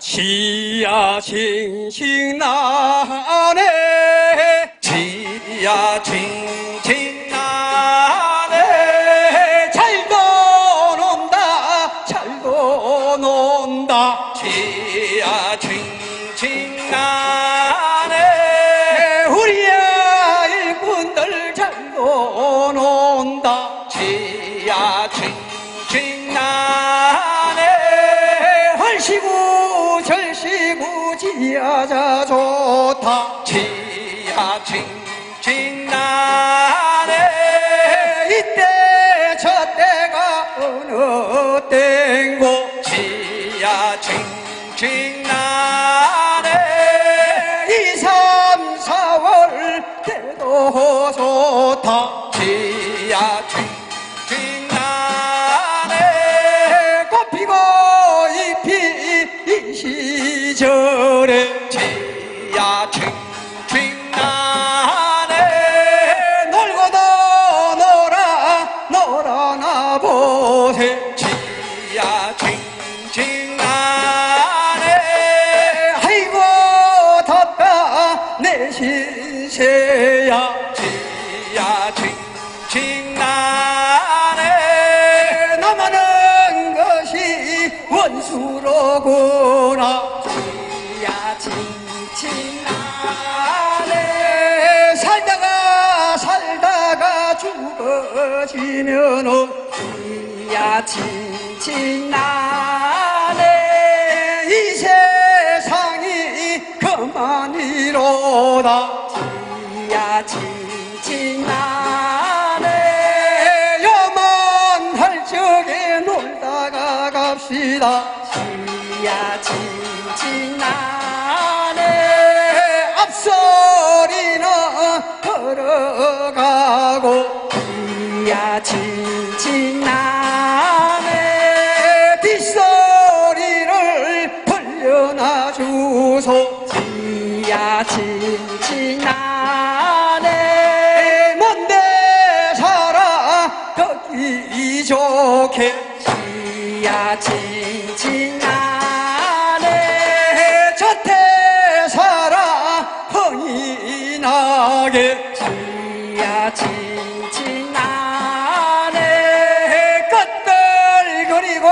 지야 징징 나네 지야 징징 나네 잘도 논다 잘도 논다 지야 징징 나네 우리야 일꾼들 잘도 논다 지야 징징 나네 헐시구 절시구 지야자 좋다 지야 징징 나네 이때 저때가 어느 땐고 지야 징징 나네 2, 3, 4월 때도 좋다 지야 징징 나네 꽃피고 잎이 이 시절에 지야 징징 나네 놀고도 놀아나 보세 지야 징징 나네 아이고 덥다 내 신세야 지야 징징 나네 나만한 것이 원수로구나 지야 징징 나네 살다가 죽어지면은 지야 징징 나네 이 세상이 그만이로다 지야 징징 나네 요만할 적에 놀다가 갑시다 지야 징징 나네 앞소리는 걸어가고 지야 징징 나네 뒷소리를 벌려놔 주소 지야 징징 나네 먼데 살아 걷기 좋게 지야 징징 나네 저태 살아 흥이 나게 지야 징징 나네 끄끌거리고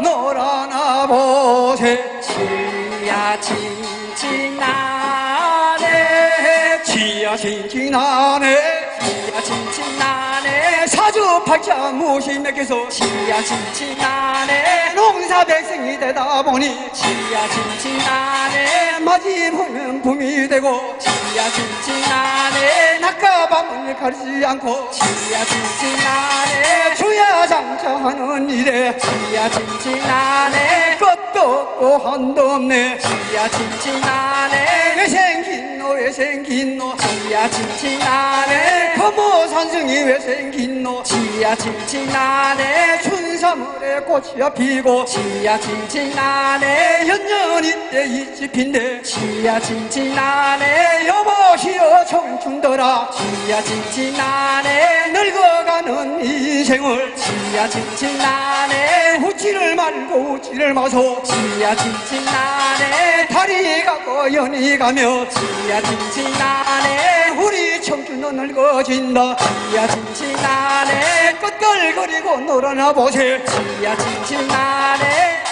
놀아나 보세 지야 징징 나네 지야 징징나네 지야 징징 나네 사주팔자 무시 맺겨서 지야 징징 나네 농사 백성이 되다 보니 지야 징징 나네 맞이 보면 붐이 되고 지야 징징 나네 낮과 밤을 가리지 않고 지야 징징 나네 주야 장차하는 일에 지야 징징 나네 끝도 없고 한도 없네 지야 징징 나네 왜 생긴 너 왜 생긴 너 지야 징징 나네 거모 산성이 왜 생긴 너 지야 징징 나네 춘삼월에 꽃이야 피고 지야 징징 나네 연년이 때 이집인데 지야 징징 나네 여보시여 청춘들아 지야 징징 나네 늙어가는 인생을 지야 징징 나네 웃지를 말고 웃지를 마소 지야 징징 나네 달이 가고 연이 가며 지야 징징 나네 우리 청춘은 늙어진다 지야 징징 나네 끄끌거리고 놀아나 보세 지야 징징 나네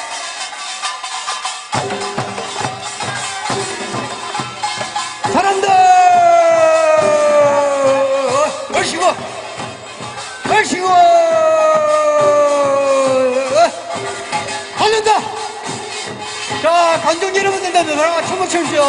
사람들 얼씨구 얼씨구 달린다 자 관중 여러분들 다 춤을 추십시오